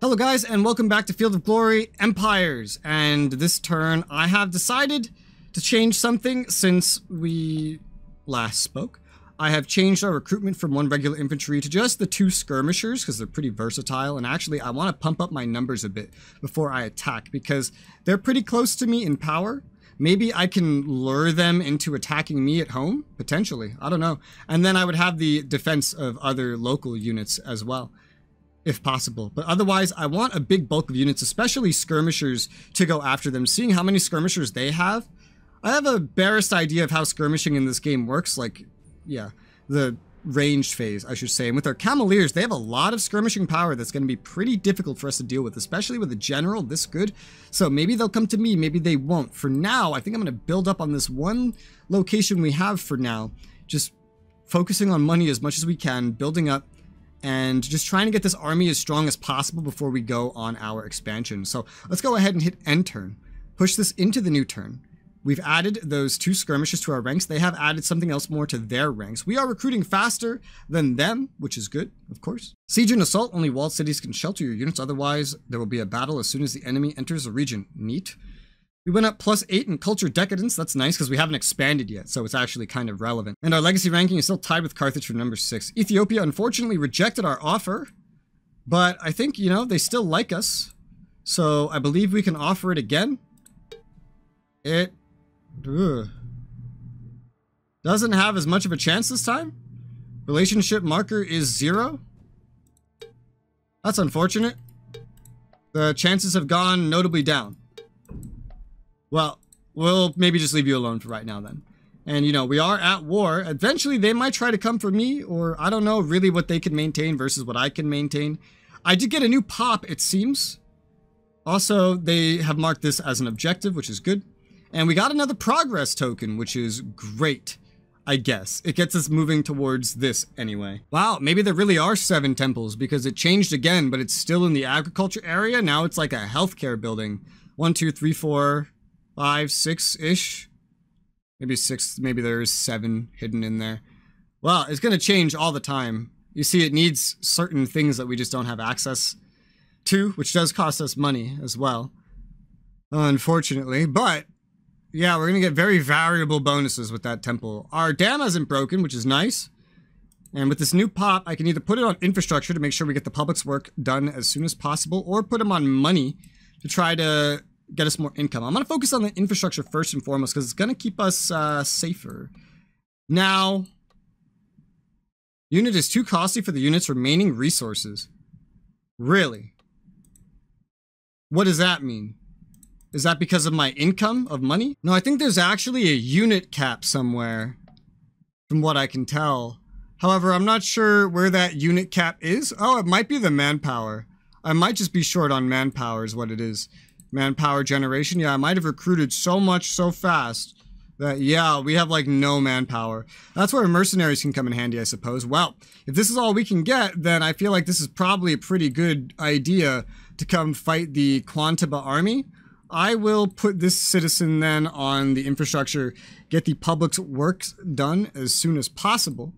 Hello guys, and welcome back to Field of Glory Empires. And this turn I have decided to change something since we last spoke. I have changed our recruitment from 1 regular infantry to just the 2 skirmishers because they're pretty versatile, and actually I want to pump up my numbers a bit before I attack because they're pretty close to me in power. Maybe I can lure them into attacking me at home, potentially, I don't know. And then I would have the defense of other local units as well, if possible. But otherwise, I want a big bulk of units, especially skirmishers, to go after them. Seeing how many skirmishers they have, I have a barest idea of how skirmishing in this game works. Like, yeah, the ranged phase, I should say. And with our Cavaliers, they have a lot of skirmishing power that's going to be pretty difficult for us to deal with, especially with a general this good. So maybe they'll come to me, maybe they won't. For now, I think I'm going to build up on this one location we have for now. Just focusing on money as much as we can, building up, and just trying to get this army as strong as possible before we go on our expansion. So let's go ahead and hit end turn. Push this into the new turn. We've added those 2 skirmishers to our ranks. They have added something else more to their ranks. We are recruiting faster than them, which is good, of course. Siege and assault, only walled cities can shelter your units. Otherwise, there will be a battle as soon as the enemy enters a region. Neat. We went up +8 in culture decadence. That's nice because we haven't expanded yet, so it's actually kind of relevant. And our legacy ranking is still tied with Carthage for number 6. Ethiopia unfortunately rejected our offer, but I think, you know, they still like us. So I believe we can offer it again. It doesn't have as much of a chance this time. Relationship marker is 0. That's unfortunate. The chances have gone notably down. Well, we'll maybe just leave you alone for right now then. And, you know, we are at war. Eventually, they might try to come for me, or I don't know really what they can maintain versus what I can maintain. I did get a new pop, it seems. Also, they have marked this as an objective, which is good. And we got another progress token, which is great, I guess. It gets us moving towards this anyway. Wow, maybe there really are 7 temples because it changed again, but it's still in the agriculture area. Now it's like a healthcare building. 1, 2, 3, 4... 5, 6-ish. Maybe 6, maybe there's 7 hidden in there. Well, it's going to change all the time. You see, it needs certain things that we just don't have access to, which does cost us money as well, unfortunately. But, yeah, we're going to get very variable bonuses with that temple. Our dam hasn't broken, which is nice. And with this new pop, I can either put it on infrastructure to make sure we get the public's work done as soon as possible, or put them on money to try to get us more income. I'm going to focus on the infrastructure first and foremost because it's going to keep us safer. Now, unit is too costly for the unit's remaining resources. Really? What does that mean? Is that because of my income of money? No, I think there's actually a unit cap somewhere from what I can tell. However, I'm not sure where that unit cap is. Oh, it might be the manpower. I might just be short on manpower is what it is. Manpower generation. Yeah, I might have recruited so much so fast that, yeah, we have like no manpower. That's where mercenaries can come in handy, I suppose. Well, if this is all we can get, then I feel like this is probably a pretty good idea to come fight the Quantaba army. I will put this citizen then on the infrastructure, get the public's works done as soon as possible,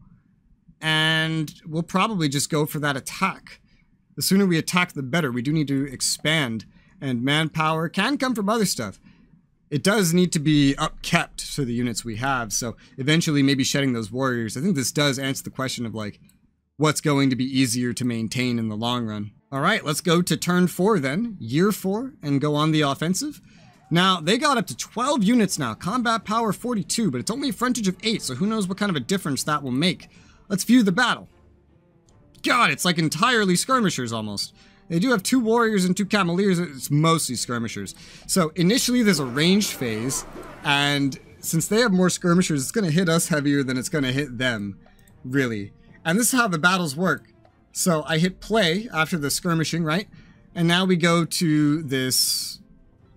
and we'll probably just go for that attack. The sooner we attack, the better. We do need to expand. And manpower can come from other stuff. It does need to be upkept to the units we have, so eventually maybe shedding those warriors. I think this does answer the question of like, what's going to be easier to maintain in the long run. Alright, let's go to turn 4 then, year 4, and go on the offensive. Now, they got up to 12 units now, combat power 42, but it's only a frontage of 8, so who knows what kind of a difference that will make. Let's view the battle. God, it's like entirely skirmishers almost. They do have 2 warriors and 2 cavaliers. It's mostly skirmishers. So initially there's a ranged phase, and since they have more skirmishers, it's going to hit us heavier than it's going to hit them, really. And this is how the battles work. So I hit play after the skirmishing, right? And now we go to this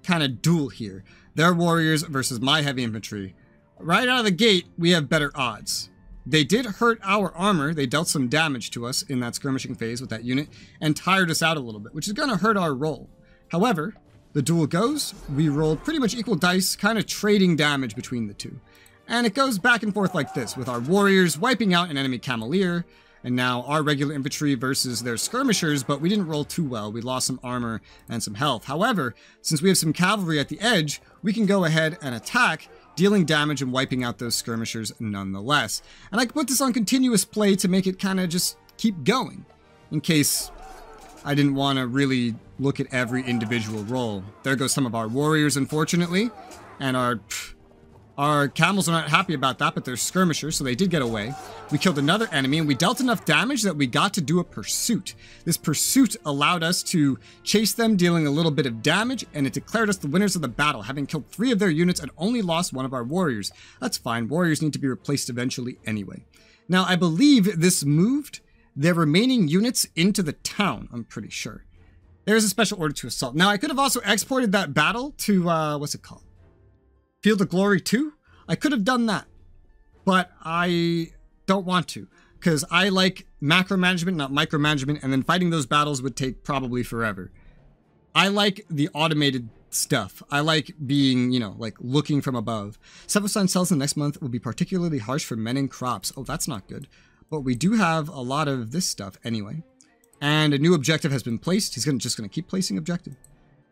kind of duel here. Their warriors versus my heavy infantry. Right out of the gate, we have better odds. They did hurt our armor. They dealt some damage to us in that skirmishing phase with that unit and tired us out a little bit, which is going to hurt our roll. However, the duel goes. We rolled pretty much equal dice, kind of trading damage between the two. And it goes back and forth like this, with our warriors wiping out an enemy cavalier and now our regular infantry versus their skirmishers, but we didn't roll too well. We lost some armor and some health. However, since we have some cavalry at the edge, we can go ahead and attack, dealing damage and wiping out those skirmishers nonetheless. And I can put this on continuous play to make it kind of just keep going, in case I didn't want to really look at every individual roll. There goes some of our warriors, unfortunately, and our camels are not happy about that, but they're skirmishers, so they did get away. We killed another enemy, and we dealt enough damage that we got to do a pursuit. This pursuit allowed us to chase them, dealing a little bit of damage, and it declared us the winners of the battle, having killed 3 of their units and only lost 1 of our warriors. That's fine. Warriors need to be replaced eventually anyway. Now, I believe this moved their remaining units into the town, I'm pretty sure. There's a special order to assault. Now, I could have also exported that battle to, what's it called? Field of Glory 2? I could have done that, but I don't want to, because I like macro management, not micromanagement, and then fighting those battles would take probably forever. I like the automated stuff. I like being, you know, like looking from above. Several sign sales in the next month will be particularly harsh for men and crops. Oh, that's not good. But we do have a lot of this stuff anyway. And a new objective has been placed. He's just going to keep placing objective.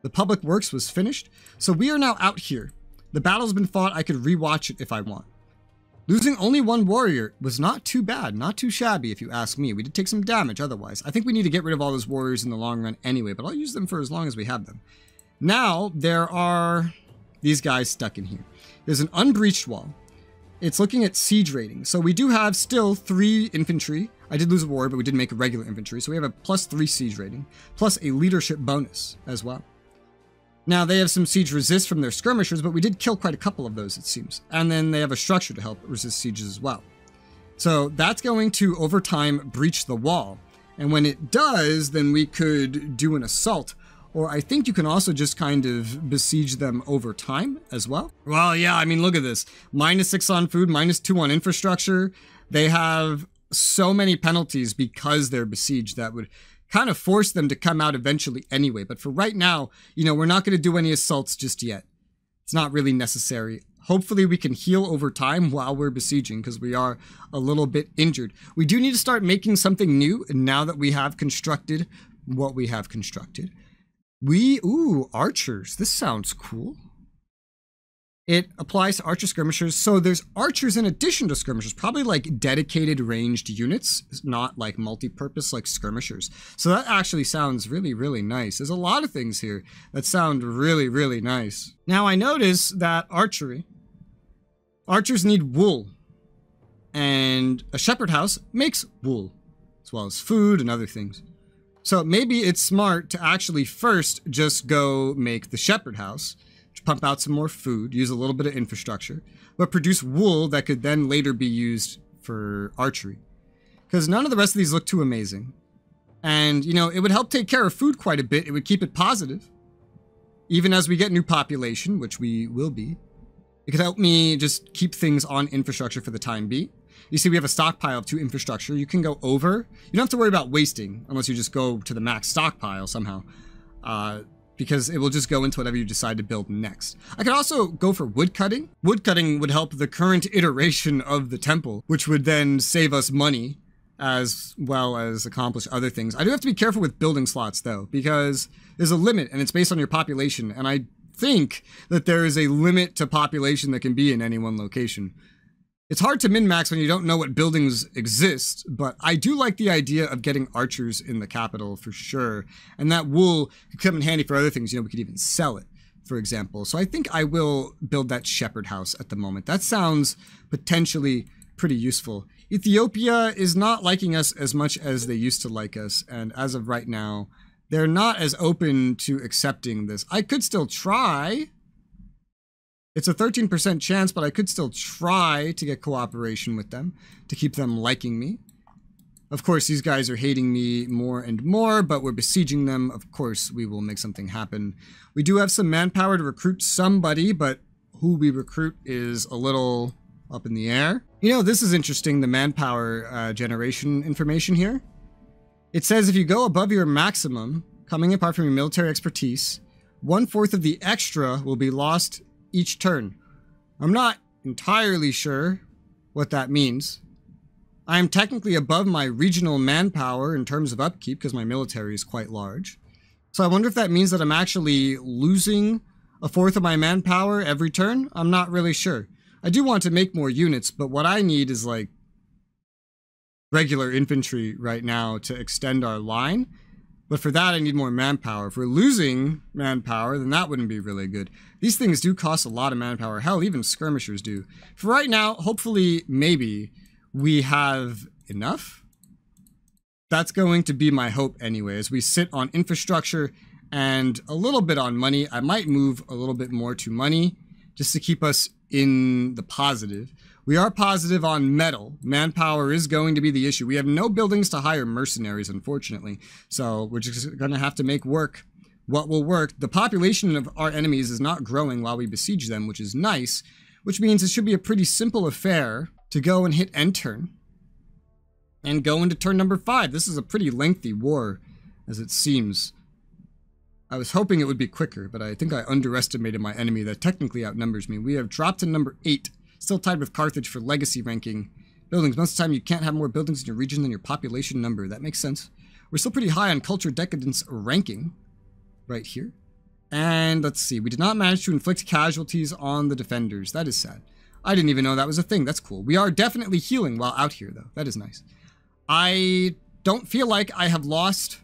The public works was finished. So we are now out here. The battle's been fought. I could rewatch it if I want. Losing only 1 warrior was not too bad, not too shabby if you ask me. We did take some damage otherwise. I think we need to get rid of all those warriors in the long run anyway, but I'll use them for as long as we have them. Now, there are these guys stuck in here. There's an unbreached wall. It's looking at siege rating. So we do have still 3 infantry. I did lose a warrior, but we did make a regular infantry. So we have a +3 siege rating, plus a leadership bonus as well. Now, they have some siege resist from their skirmishers, but we did kill quite a couple of those, it seems. And then they have a structure to help resist sieges as well. So that's going to, over time, breach the wall. And when it does, then we could do an assault. Or I think you can also just kind of besiege them over time as well. Well, yeah, I mean, look at this. -6 on food, -2 on infrastructure. They have so many penalties because they're besieged that would kind of force them to come out eventually anyway. But for right now, you know, we're not going to do any assaults just yet. It's not really necessary. Hopefully we can heal over time while we're besieging, because we are a little bit injured. We do need to start making something new now that we have constructed what we have constructed. Ooh, archers. This sounds cool. It applies to archer skirmishers. So there's archers in addition to skirmishers, probably like dedicated ranged units, not like multi-purpose like skirmishers. So that actually sounds really, really nice. There's a lot of things here that sound really, really nice. Now I notice that archers need wool, and a shepherd house makes wool, as well as food and other things. So maybe it's smart to actually first just go make the shepherd house, pump out some more food, use a little bit of infrastructure, but produce wool that could then later be used for archery. Because none of the rest of these look too amazing. And, you know, it would help take care of food quite a bit. It would keep it positive. Even as we get new population, which we will be. It could help me just keep things on infrastructure for the time being. You see, we have a stockpile of 2 infrastructure. You can go over. You don't have to worry about wasting unless you just go to the max stockpile somehow. Because it will just go into whatever you decide to build next. I could also go for wood cutting. Wood cutting would help the current iteration of the temple, which would then save us money as well as accomplish other things. I do have to be careful with building slots though, because there's a limit and it's based on your population. And I think that there is a limit to population that can be in any one location. It's hard to min-max when you don't know what buildings exist, but I do like the idea of getting archers in the capital for sure. And that wool could come in handy for other things. You know, we could even sell it, for example. So I think I will build that shepherd house at the moment. That sounds potentially pretty useful. Ethiopia is not liking us as much as they used to like us. And as of right now, they're not as open to accepting this. I could still try. It's a 13% chance, but I could still try to get cooperation with them to keep them liking me. Of course, these guys are hating me more and more, but we're besieging them. Of course, we will make something happen. We do have some manpower to recruit somebody, but who we recruit is a little up in the air. You know, this is interesting, the manpower generation information here. It says if you go above your maximum, coming apart from your military expertise, 1/4 of the extra will be lost each turn. I'm not entirely sure what that means. I am technically above my regional manpower in terms of upkeep because my military is quite large. So I wonder if that means that I'm actually losing a fourth of my manpower every turn? I'm not really sure. I do want to make more units, but what I need is like regular infantry right now to extend our line. But for that, I need more manpower. If we're losing manpower, then that wouldn't be really good. These things do cost a lot of manpower. Hell, even skirmishers do. For right now, hopefully, maybe we have enough. That's going to be my hope anyway, as we sit on infrastructure and a little bit on money. I might move a little bit more to money just to keep us in the positive. We are positive on metal. Manpower is going to be the issue. We have no buildings to hire mercenaries, unfortunately. So we're just going to have to make work what will work. The population of our enemies is not growing while we besiege them, which is nice, which means it should be a pretty simple affair to go and hit end turn and go into turn number 5. This is a pretty lengthy war, as it seems. I was hoping it would be quicker, but I think I underestimated my enemy that technically outnumbers me. We have dropped to number 8. Still tied with Carthage for legacy ranking. Buildings. Most of the time you can't have more buildings in your region than your population number. That makes sense. We're still pretty high on culture decadence ranking. Right here. And let's see. We did not manage to inflict casualties on the defenders. That is sad. I didn't even know that was a thing. That's cool. We are definitely healing while out here, though. That is nice. I don't feel like I have lost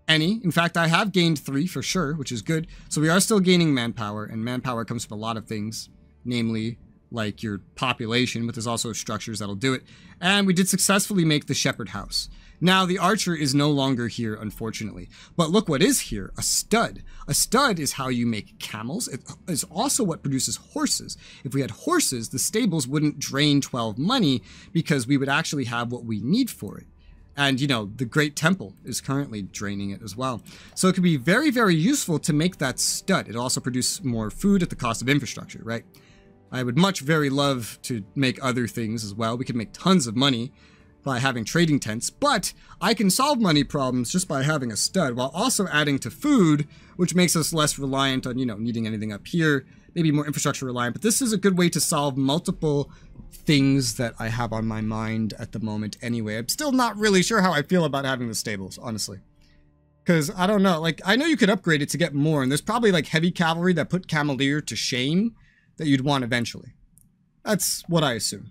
any. In fact, I have gained 3 for sure, which is good. So we are still gaining manpower, and manpower comes from a lot of things. Namely, like your population, but there's also structures that'll do it. And we did successfully make the shepherd house. Now, the archer is no longer here, unfortunately. But look what is here, a stud. A stud is how you make camels. It is also what produces horses. If we had horses, the stables wouldn't drain 12 money because we would actually have what we need for it. And, you know, the Great Temple is currently draining it as well. So it could be very, very useful to make that stud. It also produces more food at the cost of infrastructure, right? I would much very love to make other things as well. We could make tons of money by having trading tents, but I can solve money problems just by having a stud while also adding to food, which makes us less reliant on, you know, needing anything up here, maybe more infrastructure reliant. But this is a good way to solve multiple things that I have on my mind at the moment anyway. I'm still not really sure how I feel about having the stables, honestly. Because, I don't know, like, I know you could upgrade it to get more, and there's probably, like, heavy cavalry that put Cavalier to shame that you'd want eventually. That's what I assume.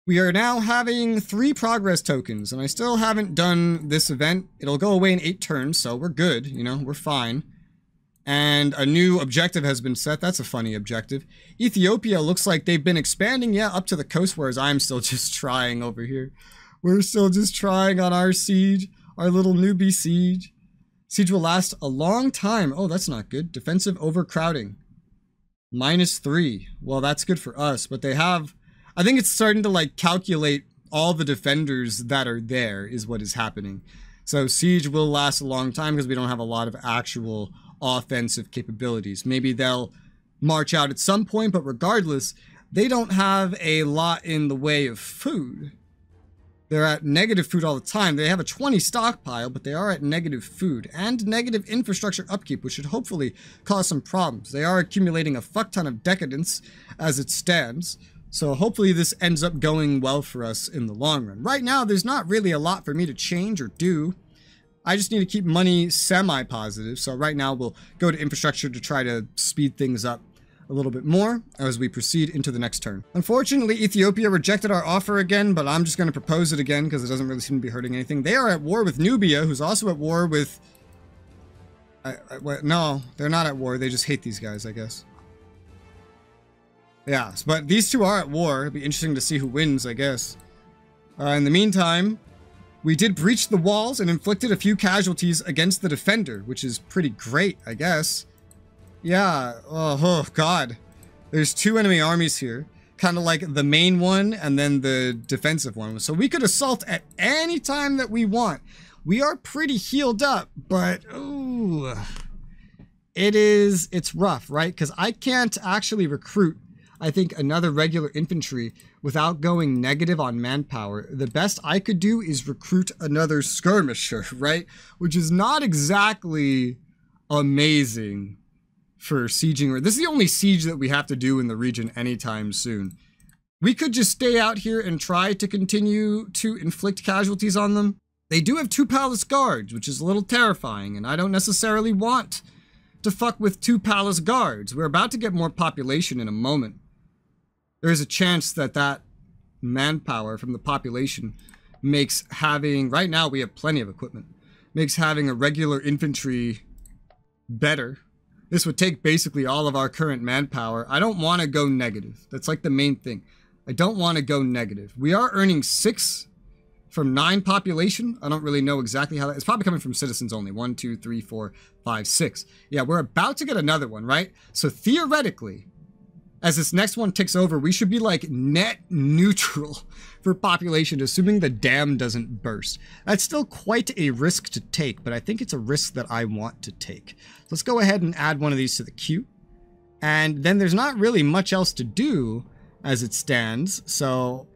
We are now having 3 progress tokens, and I still haven't done this event. It'll go away in 8 turns, so we're good, you know, we're fine. And a new objective has been set. That's a funny objective. Ethiopia looks like they've been expanding, yeah, up to the coast, whereas I'm still just trying over here. We're still just trying on our siege, our little newbie siege. Siege will last a long time. Oh, that's not good. Defensive overcrowding. -3. Well, that's good for us, but they have... I think it's starting to, like, calculate all the defenders that are there is what is happening. So siege will last a long time because we don't have a lot of actual offensive capabilities. Maybe they'll march out at some point, but regardless, they don't have a lot in the way of food. They're at negative food all the time. They have a 20 stockpile, but they are at negative food and negative infrastructure upkeep, which should hopefully cause some problems. They are accumulating a fuck ton of decadence as it stands. So hopefully this ends up going well for us in the long run. Right now, there's not really a lot for me to change or do. I just need to keep money semi-positive. So right now we'll go to infrastructure to try to speed things up a little bit more as we proceed into the next turn. Unfortunately, Ethiopia rejected our offer again, but I'm just going to propose it again because it doesn't really seem to be hurting anything. They are at war with Nubia, who's also at war with... no, they're not at war. They just hate these guys, I guess. Yeah, but these two are at war. It'd be interesting to see who wins, I guess. In the meantime, we did breach the walls and inflicted a few casualties against the defender, which is pretty great, I guess. Yeah, oh god. There's 2 enemy armies here. Kind of like the main one and then the defensive one. So we could assault at any time that we want. We are pretty healed up, but ooh, it's rough, right? Because I can't actually recruit, I think, another regular infantry without going negative on manpower. The best I could do is recruit another skirmisher, right? Which is not exactly amazing for sieging. This is the only siege that we have to do in the region anytime soon. We could just stay out here and try to continue to inflict casualties on them. They do have 2 palace guards, which is a little terrifying, and I don't necessarily want to fuck with 2 palace guards. We're about to get more population in a moment. There is a chance that that manpower from the population makes having, right now we have plenty of equipment, makes having a regular infantry better. This would take basically all of our current manpower. I don't want to go negative. That's like the main thing. I don't want to go negative. We are earning 6 from 9 population. I don't really know exactly how that, it's probably coming from citizens only. 1, 2, 3, 4, 5, 6. Yeah, we're about to get another one, right? So theoretically, as this next one ticks over, we should be like net neutral for population, assuming the dam doesn't burst. That's still quite a risk to take, but I think it's a risk that I want to take. Let's go ahead and add one of these to the queue. And then there's not really much else to do as it stands, so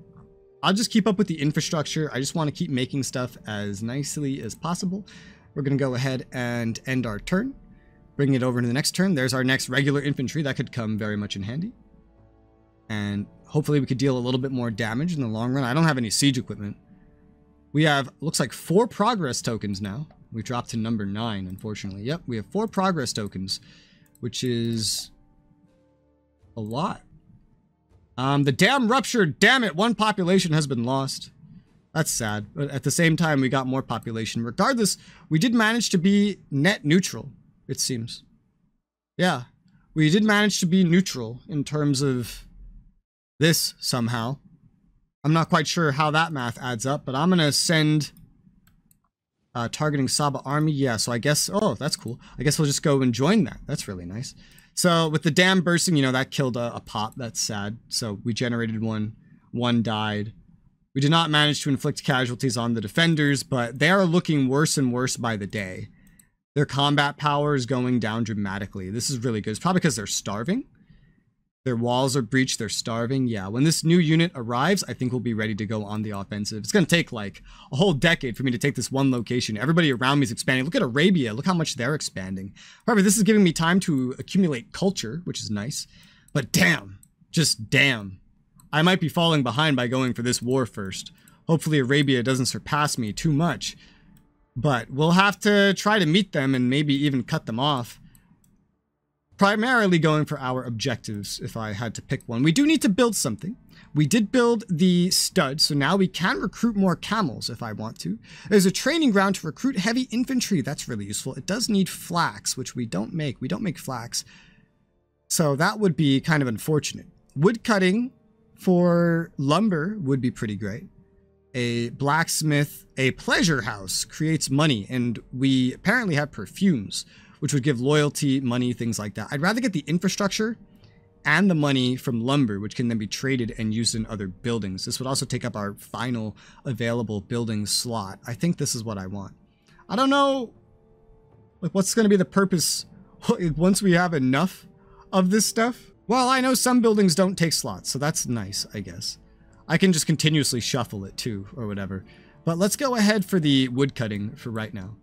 I'll just keep up with the infrastructure. I just want to keep making stuff as nicely as possible. We're going to go ahead and end our turn. Bring it over into the next turn. There's our next regular infantry. That could come very much in handy. And hopefully we could deal a little bit more damage in the long run. I don't have any siege equipment. We have, looks like 4 progress tokens now. We dropped to number 9, unfortunately. Yep, we have 4 progress tokens, which is a lot. The dam ruptured. Damn it, 1 population has been lost. That's sad. But at the same time, we got more population. Regardless, we did manage to be net neutral, it seems. Yeah, we did manage to be neutral in terms of this somehow. I'm not quite sure how that math adds up, but I'm going to send targeting Saba army. Yeah, so I guess, oh, that's cool. I guess we'll just go and join that. That's really nice. So with the dam bursting, you know, that killed a pop. That's sad. So we generated one. 1 died. We did not manage to inflict casualties on the defenders, but they are looking worse and worse by the day. Their combat power is going down dramatically. This is really good. It's probably because they're starving. Their walls are breached. They're starving. Yeah, when this new unit arrives, I think we'll be ready to go on the offensive. It's going to take like a whole decade for me to take this one location. Everybody around me is expanding. Look at Arabia. Look how much they're expanding. However, this is giving me time to accumulate culture, which is nice. But damn, just damn. I might be falling behind by going for this war first. Hopefully Arabia doesn't surpass me too much. But we'll have to try to meet them and maybe even cut them off. Primarily going for our objectives, if I had to pick one. We do need to build something. We did build the stud, so now we can recruit more camels if I want to. There's a training ground to recruit heavy infantry. That's really useful. It does need flax, which we don't make. We don't make flax. So that would be kind of unfortunate. Wood cutting for lumber would be pretty great. A blacksmith, a pleasure house creates money, and we apparently have perfumes, which would give loyalty, money, things like that. I'd rather get the infrastructure and the money from lumber, which can then be traded and used in other buildings. This would also take up our final available building slot. I think this is what I want. I don't know, like, what's going to be the purpose once we have enough of this stuff. Well, I know some buildings don't take slots, so that's nice, I guess. I can just continuously shuffle it too, or whatever. But let's go ahead for the wood cutting for right now.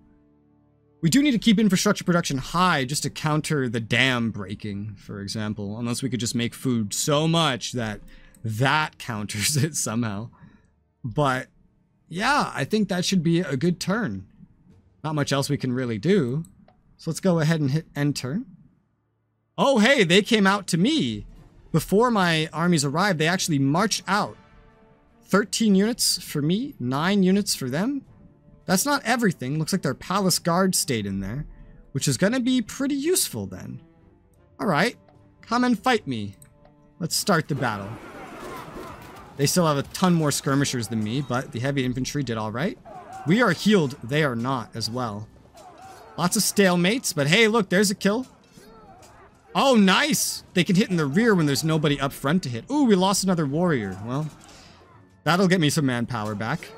We do need to keep infrastructure production high just to counter the dam breaking, for example. Unless we could just make food so much that that counters it somehow. But yeah, I think that should be a good turn. Not much else we can really do. So let's go ahead and hit end turn. Oh, hey, they came out to me. Before my armies arrived, they actually marched out. 13 units for me, 9 units for them. That's not everything. Looks like their palace guard stayed in there, which is going to be pretty useful then. All right, come and fight me. Let's start the battle. They still have a ton more skirmishers than me, but the heavy infantry did all right. We are healed. They are not as well. Lots of stalemates, but hey, look, there's a kill. Oh, nice. They can hit in the rear when there's nobody up front to hit. Ooh, we lost another warrior. Well, that'll get me some manpower back.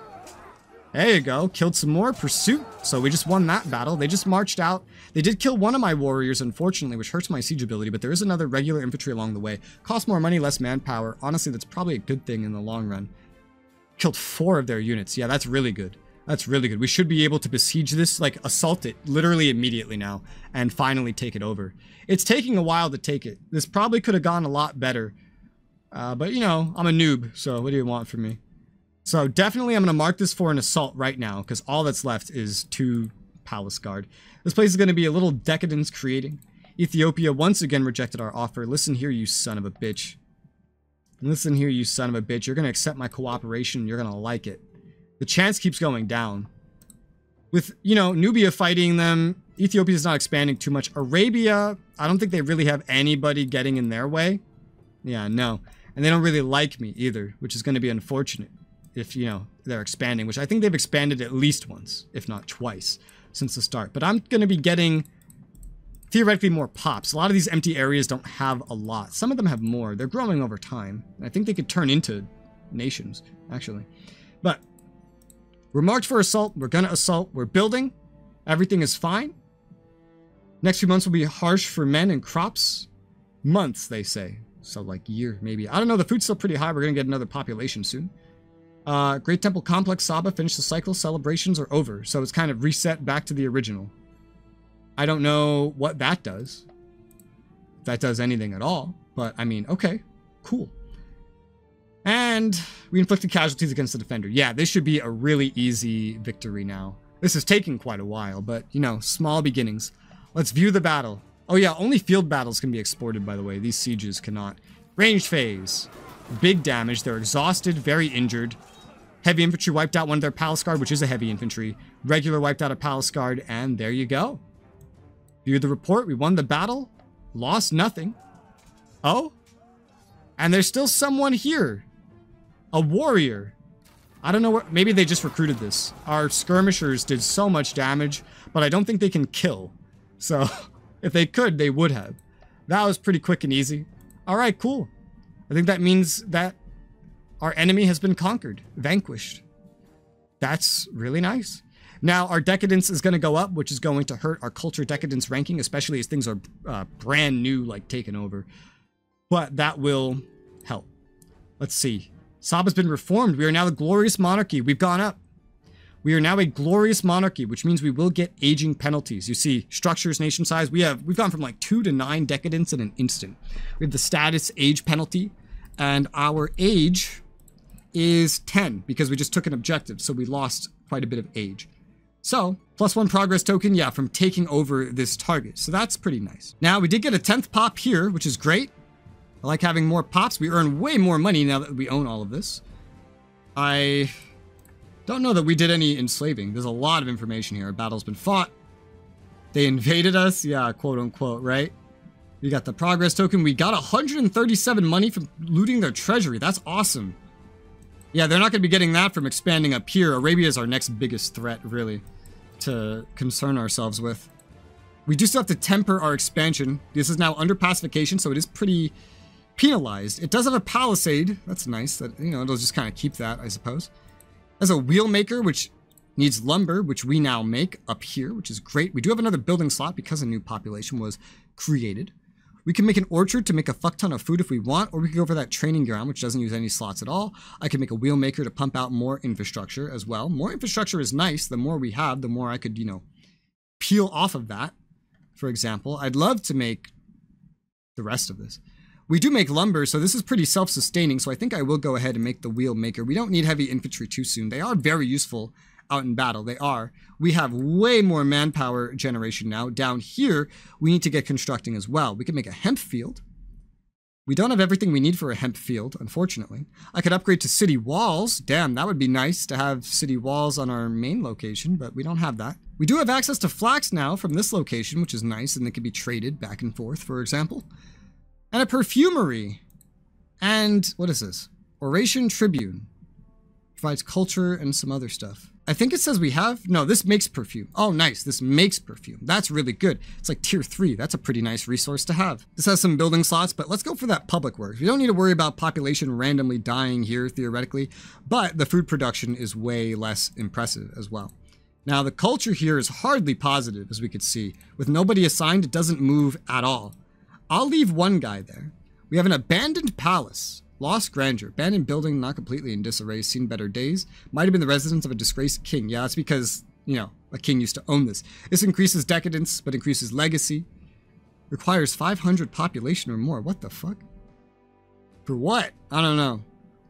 There you go. Killed some more. Pursuit. So we just won that battle. They just marched out. They did kill one of my warriors, unfortunately, which hurts my siege ability, but there is another regular infantry along the way. Costs more money, less manpower. Honestly, that's probably a good thing in the long run. Killed 4 of their units. Yeah, that's really good. That's really good. We should be able to besiege this, like assault it literally immediately now and finally take it over. It's taking a while to take it. This probably could have gone a lot better. But, you know, I'm a noob, so what do you want from me? So definitely I'm going to mark this for an assault right now, because all that's left is 2 Palace Guard. This place is going to be a little decadence creating. Ethiopia once again rejected our offer. Listen here, you son of a bitch. Listen here, you son of a bitch. You're going to accept my cooperation. You're going to like it. The chance keeps going down. With, you know, Nubia fighting them, Ethiopia's not expanding too much. Arabia, I don't think they really have anybody getting in their way. Yeah, no. And they don't really like me either, which is going to be unfortunate if, you know, they're expanding, which I think they've expanded at least once, if not twice, since the start. But I'm going to be getting, theoretically, more pops. A lot of these empty areas don't have a lot. Some of them have more. They're growing over time. I think they could turn into nations, actually. But we're marked for assault. We're going to assault. We're building. Everything is fine. Next few months will be harsh for men and crops. Months, they say. So like year, maybe. I don't know. The food's still pretty high. We're going to get another population soon. Great Temple Complex, Saba, finished the cycle. Celebrations are over. So it's kind of reset back to the original. I don't know what that does. If that does anything at all. But, I mean, okay. Cool. And we inflicted casualties against the defender. Yeah, this should be a really easy victory now. This is taking quite a while, but, you know, small beginnings. Let's view the battle. Oh yeah, only field battles can be exported, by the way. These sieges cannot. Ranged phase. Big damage. They're exhausted, very injured. Heavy infantry wiped out one of their Palace Guard, which is a heavy infantry. Regular wiped out a Palace Guard, and there you go. View the report. We won the battle. Lost nothing. Oh? And there's still someone here. A warrior. I don't know what. Maybe they just recruited this. Our skirmishers did so much damage, but I don't think they can kill. So, if they could, they would have. That was pretty quick and easy. Alright, cool. I think that means that our enemy has been conquered, vanquished. That's really nice. Now, our decadence is going to go up, which is going to hurt our culture decadence ranking, especially as things are brand new, like taken over. But that will help. Let's see. Saba's been reformed. We are now the glorious monarchy. We've gone up. We are now a glorious monarchy, which means we will get aging penalties. You see, structures, nation size, we've gone from like 2 to 9 decadence in an instant. We have the status age penalty, and our age is 10 because we just took an objective, so we lost quite a bit of age. So, +1 progress token, yeah, from taking over this target. So that's pretty nice. Now, we did get a 10th pop here, which is great. I like having more pops. We earn way more money now that we own all of this. I don't know that we did any enslaving. There's a lot of information here. Our battle's been fought. They invaded us. Yeah, quote unquote, right? We got the progress token. We got 137 money from looting their treasury. That's awesome. Yeah, they're not going to be getting that from expanding up here. Arabia is our next biggest threat, really, to concern ourselves with. We do still have to temper our expansion. This is now under pacification, so it is pretty penalized. It does have a palisade. That's nice. That, you know, it'll just kind of keep that, I suppose. As a wheel maker, which needs lumber, which we now make up here, which is great. We do have another building slot because a new population was created. We can make an orchard to make a fuck ton of food if we want, or we can go for that training ground, which doesn't use any slots at all. I can make a wheel maker to pump out more infrastructure as well. More infrastructure is nice. The more we have, the more I could, you know, peel off of that. For example, I'd love to make the rest of this. We do make lumber, so this is pretty self-sustaining, so I think I will go ahead and make the wheel maker. We don't need heavy infantry too soon. They are very useful out in battle. They are. We have way more manpower generation now. Down here, we need to get constructing as well. We can make a hemp field. We don't have everything we need for a hemp field, unfortunately. I could upgrade to city walls. Damn, that would be nice to have city walls on our main location, but we don't have that. We do have access to flax now from this location, which is nice, and they can be traded back and forth, for example. And a perfumery. And what is this? Oration Tribune. Provides culture and some other stuff. I think it says we have... No, this makes perfume. Oh, nice. This makes perfume. That's really good. It's like tier 3. That's a pretty nice resource to have. This has some building slots, but let's go for that public works. We don't need to worry about population randomly dying here, theoretically, but the food production is way less impressive as well. Now, the culture here is hardly positive, as we could see. With nobody assigned, it doesn't move at all. I'll leave one guy there. We have an abandoned palace. Lost grandeur. Abandoned building, not completely in disarray. Seen better days. Might have been the residence of a disgraced king. Yeah, that's because, you know, a king used to own this. This increases decadence, but increases legacy. Requires 500 population or more. What the fuck? For what? I don't know.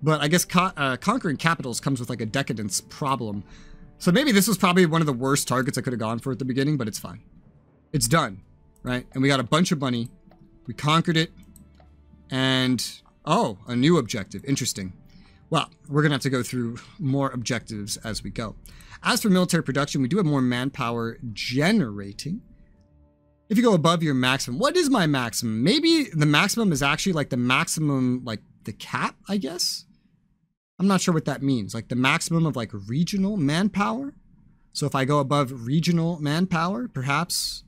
But I guess conquering capitals comes with like a decadence problem. So maybe this was probably one of the worst targets I could have gone for at the beginning, but it's fine. It's done, right? And we got a bunch of money. We conquered it. And, oh, a new objective. Interesting. Well, we're going to have to go through more objectives as we go. As for military production, we do have more manpower generating. If you go above your maximum, what is my maximum? Maybe the maximum is actually like the maximum, like the cap, I guess? I'm not sure what that means. Like the maximum of like regional manpower. So if I go above regional manpower, perhaps,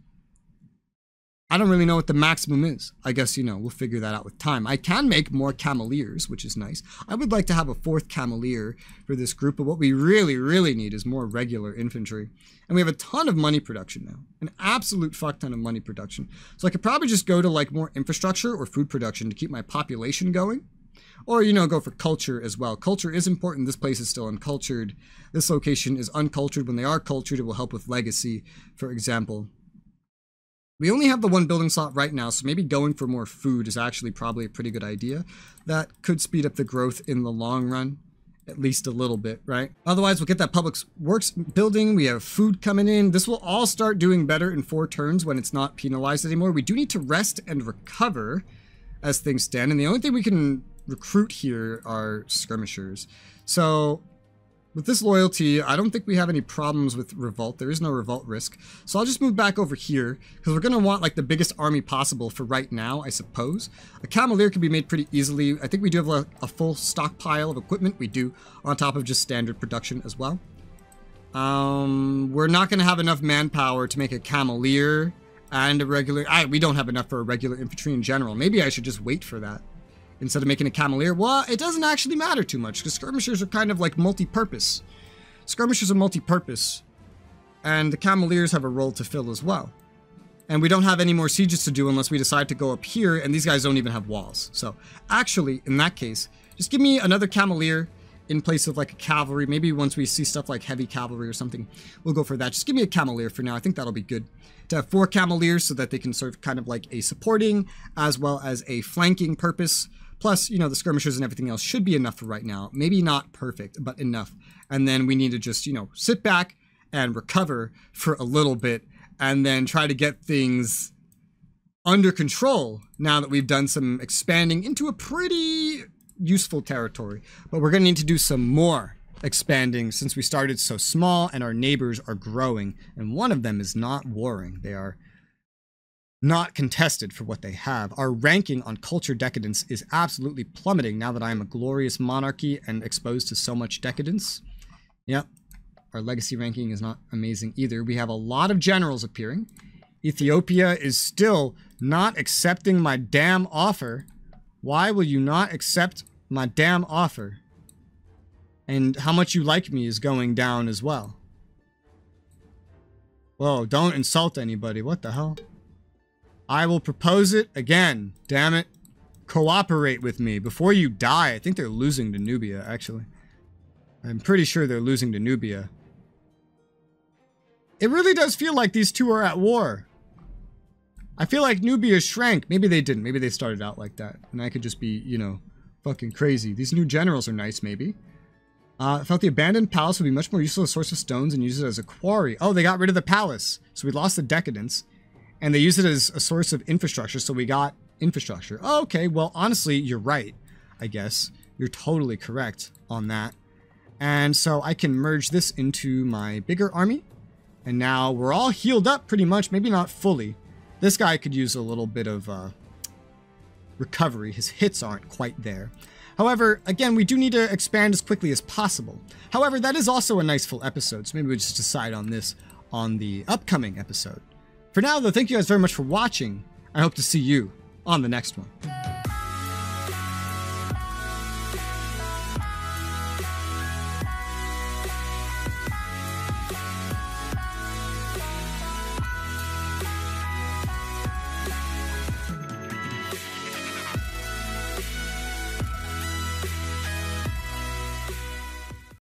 I don't really know what the maximum is. I guess, you know, we'll figure that out with time. I can make more cameleers, which is nice. I would like to have a 4th cameleer for this group, but what we really, really need is more regular infantry. And we have a ton of money production now. An absolute fuck ton of money production. So I could probably just go to like more infrastructure or food production to keep my population going. Or, you know, go for culture as well. Culture is important. This place is still uncultured. This location is uncultured. When they are cultured, it will help with legacy, for example. We only have the 1 building slot right now, so maybe going for more food is actually probably a pretty good idea. That could speed up the growth in the long run, at least a little bit, right? Otherwise, we'll get that public works building. We have food coming in. This will all start doing better in 4 turns when it's not penalized anymore. We do need to rest and recover as things stand, and the only thing we can recruit here are skirmishers. So with this loyalty, I don't think we have any problems with revolt. There is no revolt risk. So I'll just move back over here because we're going to want like the biggest army possible for right now, I suppose. A cameleer can be made pretty easily. I think we do have a full stockpile of equipment. We do, on top of just standard production as well. We're not going to have enough manpower to make a cameleer and a regular... we don't have enough for a regular infantry in general. Maybe I should just wait for that instead of making a cameleer. Well, it doesn't actually matter too much because skirmishers are kind of like multi-purpose. Skirmishers are multi-purpose, and the cameleers have a role to fill as well. And we don't have any more sieges to do unless we decide to go up here, and these guys don't even have walls. So actually, in that case, just give me another cameleer in place of like a cavalry. Maybe once we see stuff like heavy cavalry or something, we'll go for that. Just give me a cameleer for now. I think that'll be good. To have 4 cameleers so that they can serve kind of like a supporting as well as a flanking purpose. Plus, you know, the skirmishers and everything else should be enough for right now. Maybe not perfect, but enough. And then we need to just, you know, sit back and recover for a little bit and then try to get things under control now that we've done some expanding into a pretty useful territory. But we're going to need to do some more expanding since we started so small and our neighbors are growing. And one of them is not warring. They are not contested for what they have. Our ranking on culture decadence is absolutely plummeting now that I am a glorious monarchy and exposed to so much decadence. Yep, our legacy ranking is not amazing either. We have a lot of generals appearing. Ethiopia is still not accepting my damn offer. Why will you not accept my damn offer? And how much you like me is going down as well. Whoa, don't insult anybody. What the hell? I will propose it again. Damn it. Cooperate with me before you die. I think they're losing to Nubia, actually. I'm pretty sure they're losing to Nubia. It really does feel like these two are at war. I feel like Nubia shrank. Maybe they didn't. Maybe they started out like that. And I could just be, you know, fucking crazy. These new generals are nice, maybe. I felt the abandoned palace would be much more useful as a source of stones and use it as a quarry. Oh, they got rid of the palace. So we lost the decadence. And they use it as a source of infrastructure, so we got infrastructure. Oh, okay, well, honestly, you're right, I guess. You're totally correct on that. And so I can merge this into my bigger army. And now we're all healed up pretty much, maybe not fully. This guy could use a little bit of recovery. His hits aren't quite there. However, again, we do need to expand as quickly as possible. However, that is also a nice full episode, so maybe we just decide on this on the upcoming episode. For now, though, thank you guys very much for watching. I hope to see you on the next one.